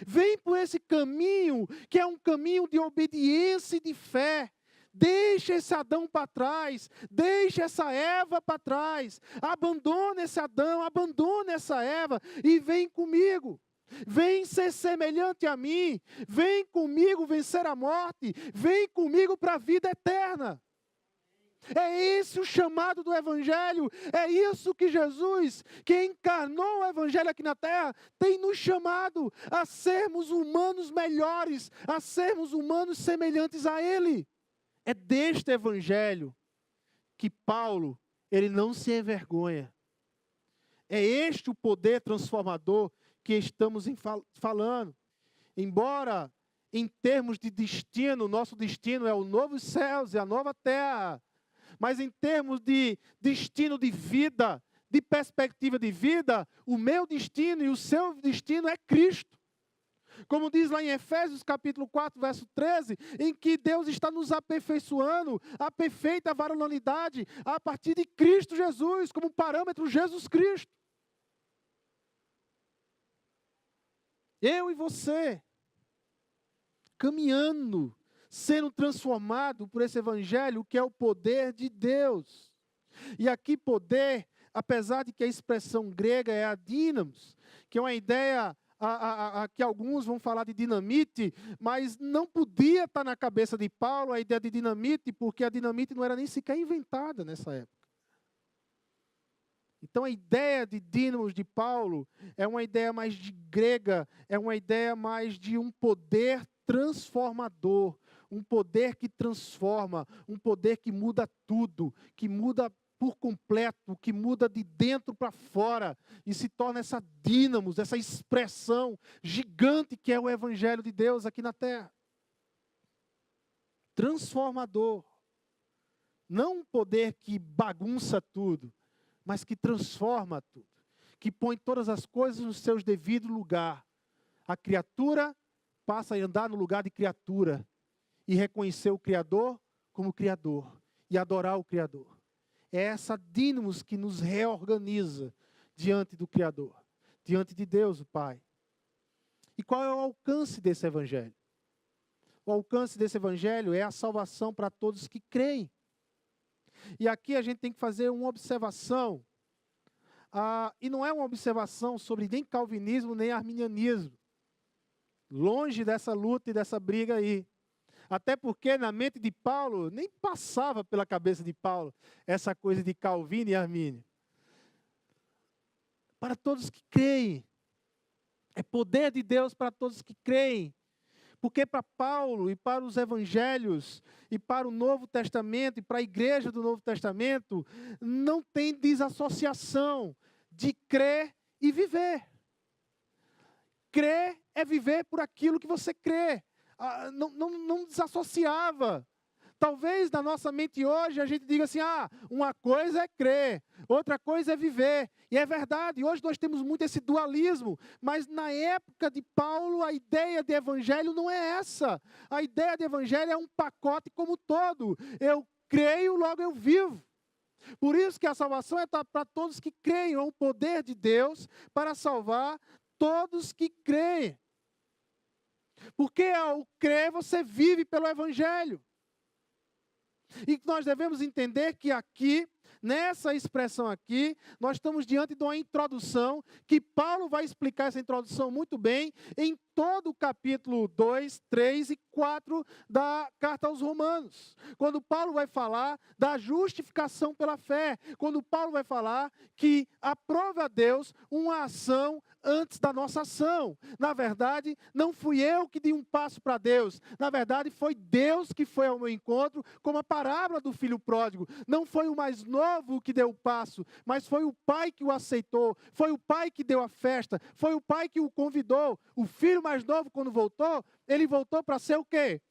Vem por esse caminho, que é um caminho de obediência e de fé. Deixa esse Adão para trás, deixa essa Eva para trás, abandona esse Adão, abandona essa Eva, e vem comigo. Vem ser semelhante a mim, vem comigo vencer a morte, vem comigo para a vida eterna. É esse o chamado do evangelho, é isso que Jesus, que encarnou o evangelho aqui na terra, tem nos chamado a sermos humanos melhores, a sermos humanos semelhantes a Ele. É deste evangelho que Paulo, ele não se envergonha. É este o poder transformador que estamos falando. Embora, em termos de destino, nosso destino é o novo céus e a nova terra. Mas em termos de destino de vida, de perspectiva de vida, o meu destino e o seu destino é Cristo. Como diz lá em Efésios capítulo 4, verso 13, em que Deus está nos aperfeiçoando a perfeita varonilidade a partir de Cristo Jesus, como parâmetro Jesus Cristo. Eu e você, caminhando, sendo transformado por esse evangelho, que é o poder de Deus. E aqui poder, apesar de que a expressão grega é a dínamos, que é uma ideia que alguns vão falar de dinamite, mas não podia estar na cabeça de Paulo a ideia de dinamite, porque a dinamite não era nem sequer inventada nessa época. Então a ideia de dínamos de Paulo é uma ideia mais de grega, é uma ideia mais de um poder transformador, um poder que transforma, um poder que muda tudo, que muda por completo, que muda de dentro para fora e se torna essa dínamos, essa expressão gigante que é o Evangelho de Deus aqui na terra. Transformador. Não um poder que bagunça tudo, mas que transforma tudo, que põe todas as coisas no seu devido lugar. A criatura passa a andar no lugar de criatura e reconhecer o Criador como Criador e adorar o Criador. É essa dínamos que nos reorganiza diante do Criador, diante de Deus, o Pai. E qual é o alcance desse Evangelho? O alcance desse Evangelho é a salvação para todos que creem. E aqui a gente tem que fazer uma observação, e não é uma observação sobre nem calvinismo, nem arminianismo. Longe dessa luta e dessa briga aí. Até porque na mente de Paulo, nem passava pela cabeça de Paulo essa coisa de Calvino e Armínio. Para todos que creem. É poder de Deus para todos que creem. Porque para Paulo e para os evangelhos e para o Novo Testamento e para a igreja do Novo Testamento, não tem desassociação de crer e viver. Crer é viver por aquilo que você crê. Não desassociava. Talvez na nossa mente hoje a gente diga assim, uma coisa é crer, outra coisa é viver. E é verdade, hoje nós temos muito esse dualismo, mas na época de Paulo a ideia de evangelho não é essa. A ideia de evangelho é um pacote como todo. Eu creio, logo eu vivo. Por isso que a salvação é para todos que creem, é o poder de Deus para salvar todos que creem. Porque ao crer você vive pelo evangelho. E nós devemos entender que aqui, nessa expressão aqui, nós estamos diante de uma introdução, que Paulo vai explicar essa introdução muito bem, em todo o capítulo 2, 3 e 4 da carta aos Romanos. Quando Paulo vai falar da justificação pela fé, quando Paulo vai falar que aprova a Deus uma ação antes da nossa ação. Na verdade, não fui eu que dei um passo para Deus. Na verdade, foi Deus que foi ao meu encontro, como a parábola do filho pródigo. Não foi o mais novo que deu o passo, mas foi o pai que o aceitou. Foi o pai que deu a festa. Foi o pai que o convidou. O filho mais novo, quando voltou, ele voltou para ser o quê?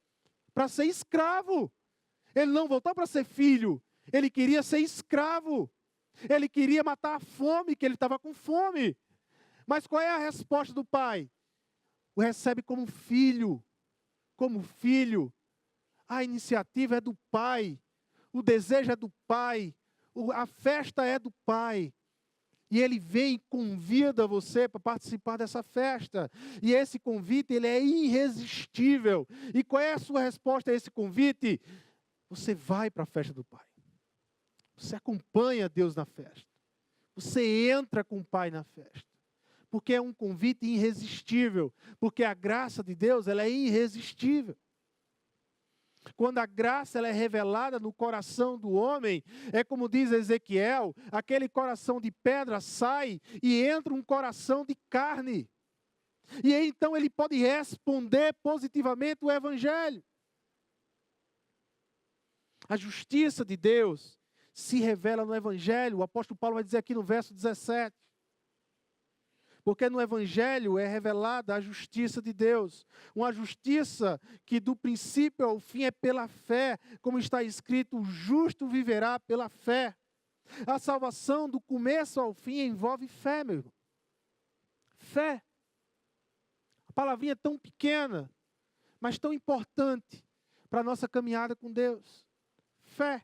Para ser escravo. Ele não voltou para ser filho. Ele queria ser escravo. Ele queria matar a fome, que ele estava com fome. Mas qual é a resposta do pai? O recebe como filho. Como filho. A iniciativa é do pai. O desejo é do pai. A festa é do pai. E ele vem e convida você para participar dessa festa. E esse convite, ele é irresistível. E qual é a sua resposta a esse convite? Você vai para a festa do pai. Você acompanha Deus na festa. Você entra com o pai na festa. Porque é um convite irresistível. Porque a graça de Deus, ela é irresistível. Quando a graça ela é revelada no coração do homem, é como diz Ezequiel, aquele coração de pedra sai e entra um coração de carne. E aí, então ele pode responder positivamente o evangelho. A justiça de Deus se revela no evangelho. O apóstolo Paulo vai dizer aqui no verso 17. Porque no evangelho é revelada a justiça de Deus. Uma justiça que do princípio ao fim é pela fé. Como está escrito, o justo viverá pela fé. A salvação do começo ao fim envolve fé, meu irmão. Fé. A palavrinha é tão pequena, mas tão importante para a nossa caminhada com Deus. Fé.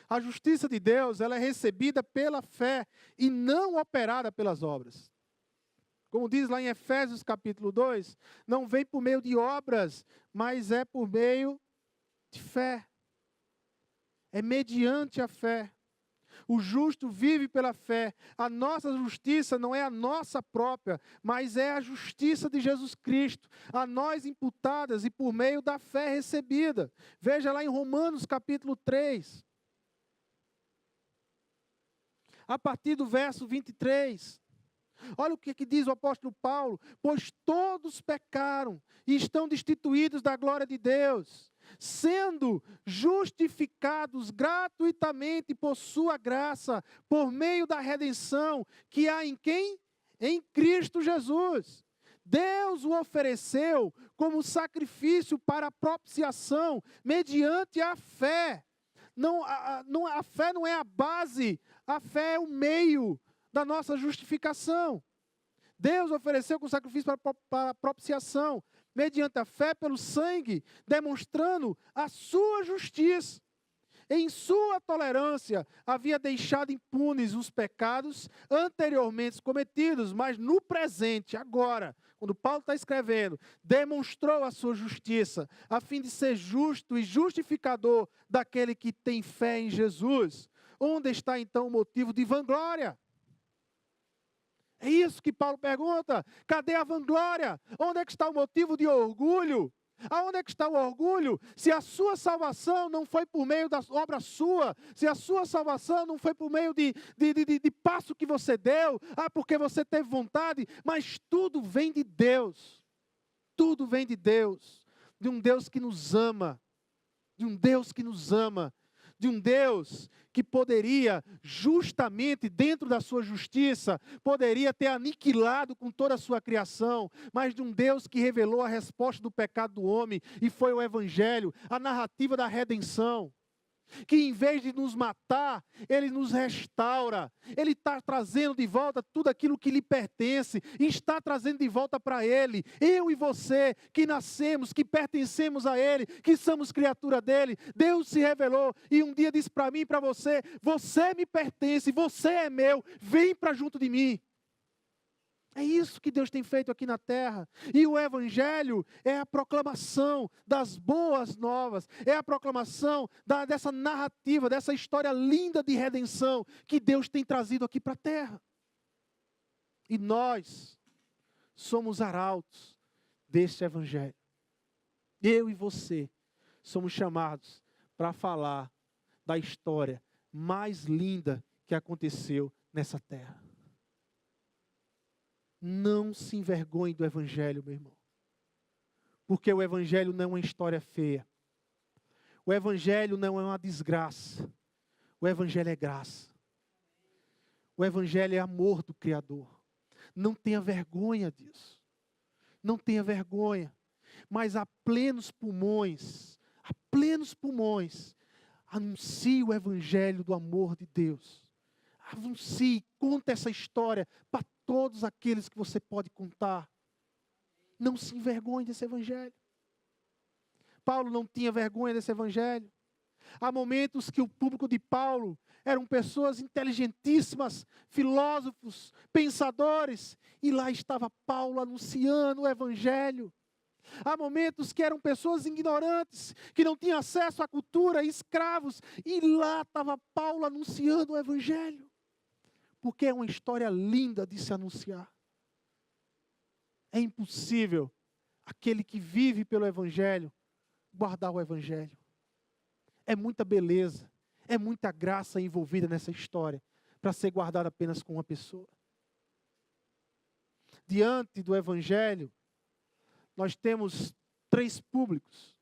A justiça de Deus, ela é recebida pela fé e não operada pelas obras. Como diz lá em Efésios capítulo 2, não vem por meio de obras, mas é por meio de fé. É mediante a fé. O justo vive pela fé. A nossa justiça não é a nossa própria, mas é a justiça de Jesus Cristo, a nós imputadas e por meio da fé recebida. Veja lá em Romanos capítulo 3. A partir do verso 23. Olha o que diz o apóstolo Paulo. Pois todos pecaram e estão destituídos da glória de Deus, sendo justificados gratuitamente por sua graça, por meio da redenção que há em quem? Em Cristo Jesus. Deus o ofereceu como sacrifício para a propiciação, mediante a fé. A fé não é a base, a fé é o meio da nossa justificação. Deus ofereceu como sacrifício para a propiciação, mediante a fé pelo sangue, demonstrando a sua justiça. Em sua tolerância, havia deixado impunes os pecados anteriormente cometidos, mas no presente, agora, quando Paulo está escrevendo, demonstrou a sua justiça, a fim de ser justo e justificador daquele que tem fé em Jesus. Onde está então o motivo de vanglória? É isso que Paulo pergunta. Cadê a vanglória? Onde é que está o motivo de orgulho? Aonde é que está o orgulho? Se a sua salvação não foi por meio da obra sua, se a sua salvação não foi por meio de passo que você deu, porque você teve vontade, mas tudo vem de Deus. Tudo vem de Deus. De um Deus que nos ama. De um Deus que nos ama. De um Deus que poderia, justamente dentro da sua justiça, poderia ter aniquilado com toda a sua criação, mas de um Deus que revelou a resposta do pecado do homem, e foi o Evangelho, a narrativa da redenção, que em vez de nos matar, Ele nos restaura, Ele está trazendo de volta tudo aquilo que lhe pertence, e está trazendo de volta para Ele. Eu e você, que nascemos, que pertencemos a Ele, que somos criatura dEle, Deus se revelou, e um dia disse para mim e para você: você me pertence, você é meu, vem para junto de mim. É isso que Deus tem feito aqui na terra. E o Evangelho é a proclamação das boas novas. É a proclamação dessa narrativa, dessa história linda de redenção que Deus tem trazido aqui para a terra. E nós somos arautos deste Evangelho. Eu e você somos chamados para falar da história mais linda que aconteceu nessa terra. Não se envergonhe do Evangelho, meu irmão. Porque o Evangelho não é uma história feia. O Evangelho não é uma desgraça. O Evangelho é graça. O Evangelho é amor do Criador. Não tenha vergonha disso. Não tenha vergonha. Mas a plenos pulmões, anuncie o Evangelho do amor de Deus. Anuncie, conta essa história para todos aqueles que você pode contar. Não se envergonhe desse Evangelho. Paulo não tinha vergonha desse Evangelho. Há momentos que o público de Paulo eram pessoas inteligentíssimas, filósofos, pensadores, e lá estava Paulo anunciando o Evangelho. Há momentos que eram pessoas ignorantes, que não tinham acesso à cultura, escravos, e lá estava Paulo anunciando o Evangelho. Porque é uma história linda de se anunciar. É impossível aquele que vive pelo Evangelho guardar o Evangelho. É muita beleza, é muita graça envolvida nessa história para ser guardada apenas com uma pessoa. Diante do Evangelho, nós temos 3 públicos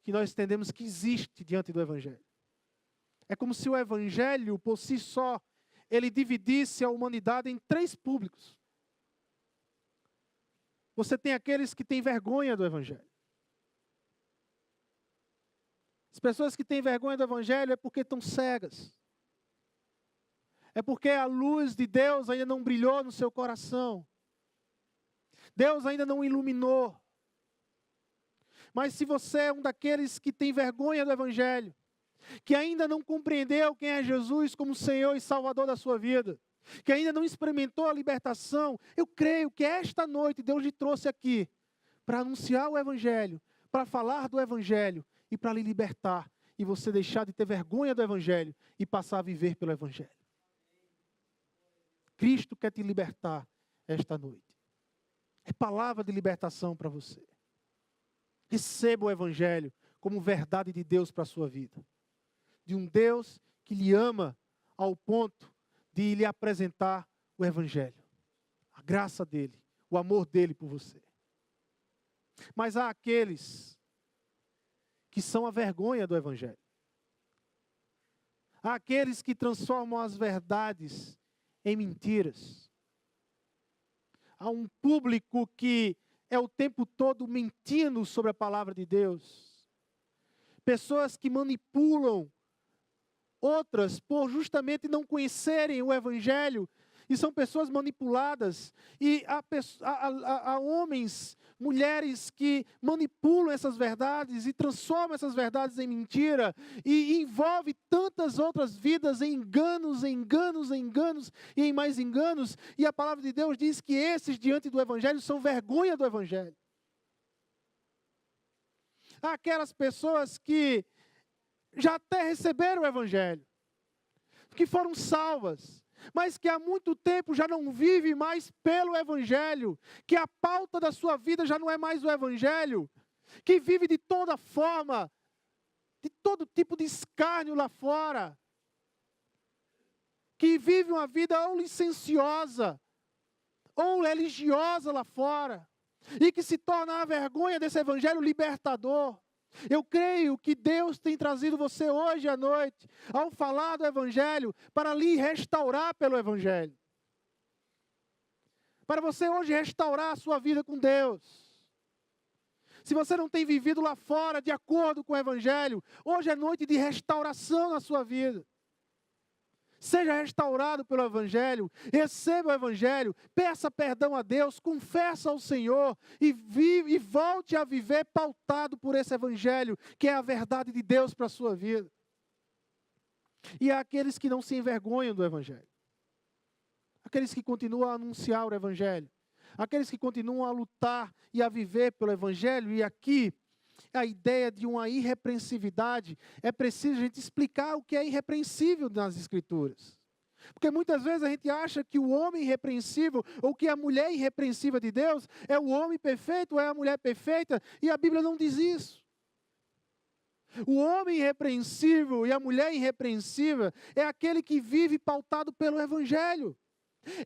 que nós entendemos que existe diante do Evangelho. É como se o Evangelho, por si só, ele dividisse a humanidade em 3 públicos. Você tem aqueles que têm vergonha do Evangelho. As pessoas que têm vergonha do Evangelho é porque estão cegas. É porque a luz de Deus ainda não brilhou no seu coração. Deus ainda não iluminou. Mas se você é um daqueles que tem vergonha do Evangelho, que ainda não compreendeu quem é Jesus como Senhor e Salvador da sua vida, que ainda não experimentou a libertação, eu creio que esta noite Deus lhe trouxe aqui para anunciar o Evangelho, para falar do Evangelho e para lhe libertar e você deixar de ter vergonha do Evangelho e passar a viver pelo Evangelho. Cristo quer te libertar esta noite. É palavra de libertação para você. Receba o Evangelho como verdade de Deus para a sua vida. De um Deus que lhe ama ao ponto de lhe apresentar o Evangelho. A graça dele, o amor dele por você. Mas há aqueles que são a vergonha do Evangelho. Há aqueles que transformam as verdades em mentiras. Há um público que é o tempo todo mentindo sobre a palavra de Deus. Pessoas que manipulam outras por justamente não conhecerem o Evangelho. E são pessoas manipuladas. E há homens, mulheres que manipulam essas verdades e transformam essas verdades em mentira. E envolve tantas outras vidas em enganos, em enganos, em enganos e em mais enganos. E a palavra de Deus diz que esses diante do Evangelho são vergonha do Evangelho. Há aquelas pessoas que já até receberam o Evangelho, que foram salvas, mas que há muito tempo já não vive mais pelo Evangelho, que a pauta da sua vida já não é mais o Evangelho, que vive de toda forma, de todo tipo de escárnio lá fora, que vive uma vida ou licenciosa, ou religiosa lá fora, e que se torna a vergonha desse Evangelho libertador. Eu creio que Deus tem trazido você hoje à noite, ao falar do Evangelho, para lhe restaurar pelo Evangelho. Para você hoje restaurar a sua vida com Deus. Se você não tem vivido lá fora de acordo com o Evangelho, hoje é noite de restauração na sua vida. Seja restaurado pelo Evangelho, receba o Evangelho, peça perdão a Deus, confessa ao Senhor e volte a viver pautado por esse Evangelho, que é a verdade de Deus para a sua vida. E há aqueles que não se envergonham do Evangelho, aqueles que continuam a anunciar o Evangelho, aqueles que continuam a lutar e a viver pelo Evangelho. E aqui, a ideia de uma irrepreensividade, é preciso a gente explicar o que é irrepreensível nas Escrituras. Porque muitas vezes a gente acha que o homem irrepreensível, ou que a mulher irrepreensível de Deus, é o homem perfeito, ou é a mulher perfeita, e a Bíblia não diz isso. O homem irrepreensível e a mulher irrepreensível é aquele que vive pautado pelo Evangelho.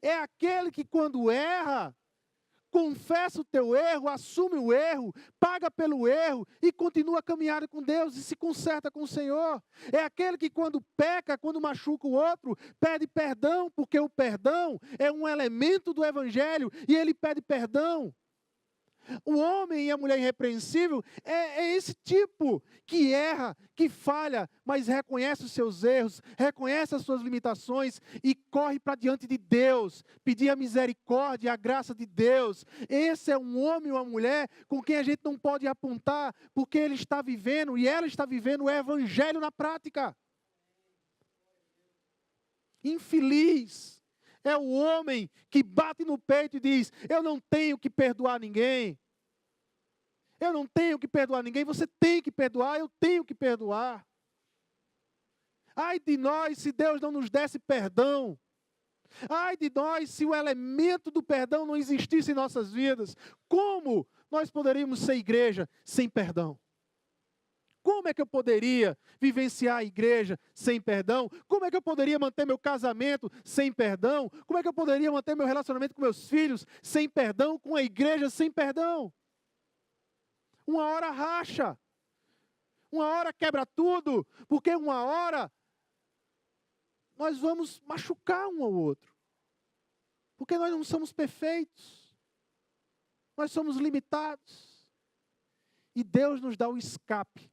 É aquele que quando erra, confessa o teu erro, assume o erro, paga pelo erro e continua a caminhar com Deus e se conserta com o Senhor. É aquele que quando peca, quando machuca o outro, pede perdão, porque o perdão é um elemento do Evangelho e ele pede perdão. O homem e a mulher irrepreensível é esse tipo que erra, que falha, mas reconhece os seus erros, reconhece as suas limitações e corre para diante de Deus, pedir a misericórdia, a graça de Deus. Esse é um homem ou uma mulher com quem a gente não pode apontar, porque ele está vivendo e ela está vivendo o Evangelho na prática. Infeliz é o homem que bate no peito e diz: eu não tenho que perdoar ninguém. Eu não tenho que perdoar ninguém. Você tem que perdoar, eu tenho que perdoar. Ai de nós se Deus não nos desse perdão. Ai de nós se o elemento do perdão não existisse em nossas vidas. Como nós poderíamos ser igreja sem perdão? Como é que eu poderia vivenciar a igreja sem perdão? Como é que eu poderia manter meu casamento sem perdão? Como é que eu poderia manter meu relacionamento com meus filhos sem perdão? Com a igreja sem perdão? Uma hora racha. Uma hora quebra tudo. Porque uma hora nós vamos machucar um ao outro. Porque nós não somos perfeitos. Nós somos limitados. E Deus nos dá o escape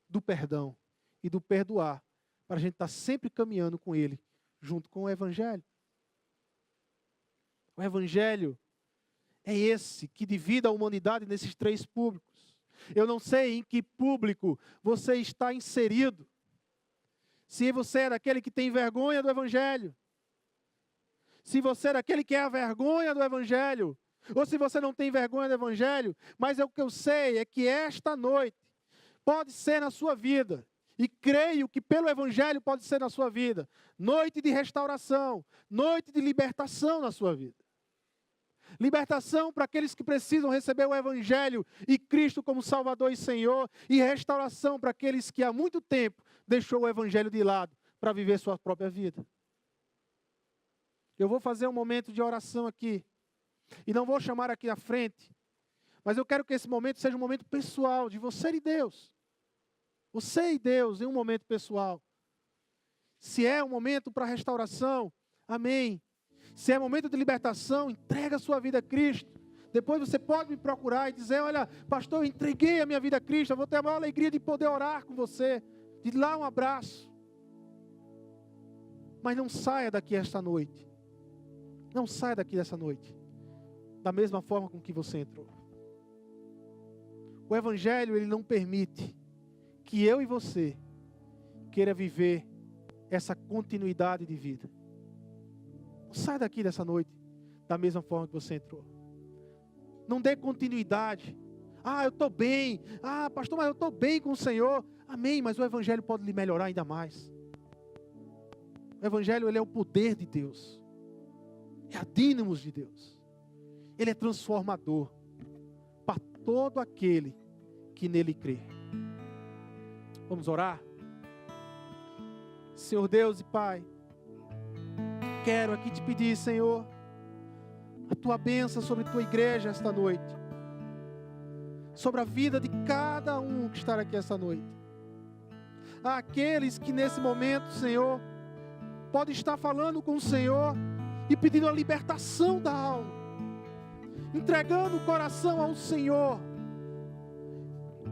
do perdão e do perdoar, para a gente estar sempre caminhando com Ele, junto com o Evangelho. O Evangelho é esse que divide a humanidade nesses três públicos. Eu não sei em que público você está inserido. Se você é daquele que tem vergonha do Evangelho, se você é daquele que é a vergonha do Evangelho, ou se você não tem vergonha do Evangelho, mas o que eu sei é que esta noite, pode ser na sua vida, E creio que pelo Evangelho pode ser na sua vida noite de restauração, noite de libertação na sua vida. Libertação para aqueles que precisam receber o Evangelho e Cristo como Salvador e Senhor. E restauração para aqueles que há muito tempo deixou o Evangelho de lado para viver sua própria vida. Eu vou fazer um momento de oração aqui. E não vou chamar aqui à frente. Mas eu quero que esse momento seja um momento pessoal de você e Deus. Você e Deus em um momento pessoal. Se é um momento para restauração, amém. Se é momento de libertação, entrega a sua vida a Cristo. Depois você pode me procurar e dizer, olha, pastor, eu entreguei a minha vida a Cristo, eu vou ter a maior alegria de poder orar com você, de dar um abraço. Mas não saia daqui esta noite. Não saia daqui dessa noite da mesma forma com que você entrou. O Evangelho, ele não permite que eu e você queira viver essa continuidade de vida. Não sai daqui dessa noite da mesma forma que você entrou. Não dê continuidade. Ah, eu estou bem. Ah, pastor, mas eu estou bem com o Senhor. Amém, mas o Evangelho pode lhe melhorar ainda mais. O Evangelho, ele é o poder de Deus. É a dínamos de Deus. Ele é transformador para todo aquele que nele crê. Vamos orar? Senhor Deus e Pai, quero aqui te pedir, Senhor, a tua bênção sobre a tua igreja esta noite, sobre a vida de cada um que está aqui esta noite. Há aqueles que nesse momento, Senhor, podem estar falando com o Senhor e pedindo a libertação da alma, entregando o coração ao Senhor,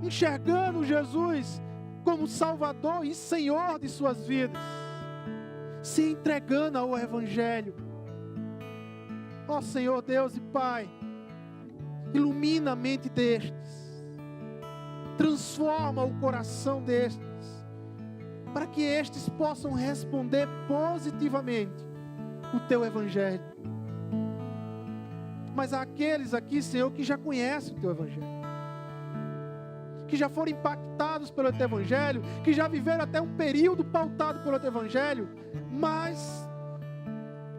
enxergando Jesus como Salvador e Senhor de suas vidas, se entregando ao Evangelho. Ó Senhor Deus e Pai, ilumina a mente destes, transforma o coração destes, para que estes possam responder positivamente o Teu Evangelho. Mas há aqueles aqui, Senhor, que já conhecem o Teu Evangelho, que já foram impactados pelo Teu Evangelho, que já viveram até um período pautado pelo Teu Evangelho, mas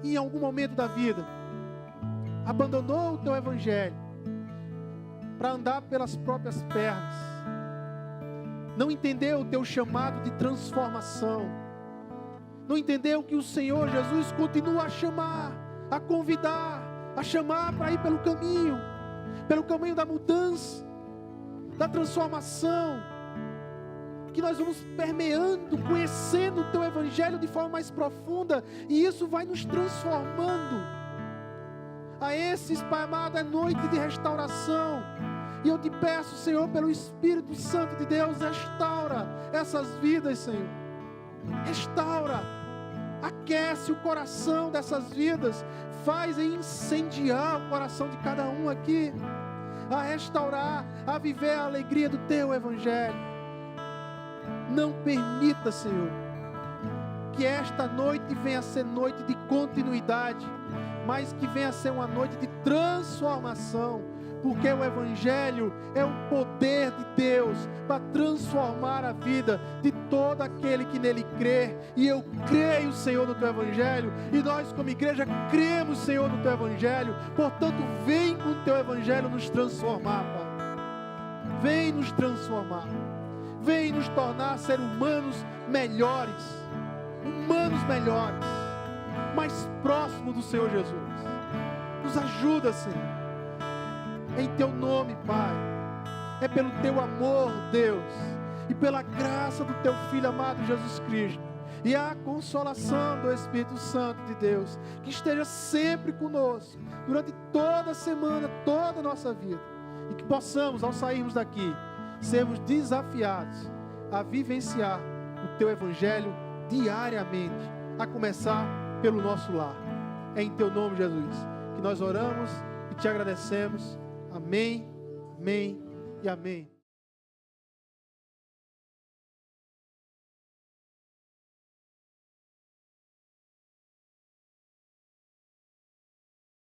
em algum momento da vida abandonou o Teu Evangelho para andar pelas próprias pernas, não entendeu o Teu chamado de transformação, não entendeu que o Senhor Jesus continua a chamar, a convidar, a chamar para ir pelo caminho da mudança, da transformação, que nós vamos permeando, conhecendo o Teu Evangelho de forma mais profunda, e isso vai nos transformando. A esses, Pai amado, é noite de restauração, e eu te peço, Senhor, pelo Espírito Santo de Deus, restaura essas vidas, Senhor, restaura, aquece o coração dessas vidas, faz incendiar o coração de cada um aqui, a restaurar, a viver a alegria do Teu Evangelho. Não permita, Senhor, que esta noite venha a ser noite de continuidade, mas que venha a ser uma noite de transformação, porque o Evangelho é o poder de Deus para transformar a vida de todo aquele que nele crê. E eu creio, Senhor, no Teu Evangelho, e nós como igreja cremos, Senhor, no Teu Evangelho. Portanto, vem com o Teu Evangelho nos transformar, Pai. Vem nos transformar, vem nos tornar seres humanos melhores, mais próximos do Senhor Jesus. Nos ajuda, Senhor, em Teu nome, Pai. É pelo Teu amor, Deus, e pela graça do Teu Filho amado Jesus Cristo, e a consolação do Espírito Santo de Deus, que esteja sempre conosco, durante toda a semana, toda a nossa vida, e que possamos, ao sairmos daqui, sermos desafiados a vivenciar o Teu Evangelho diariamente, a começar pelo nosso lar. É em Teu nome, Jesus, que nós oramos e Te agradecemos. Amém, amém e amém.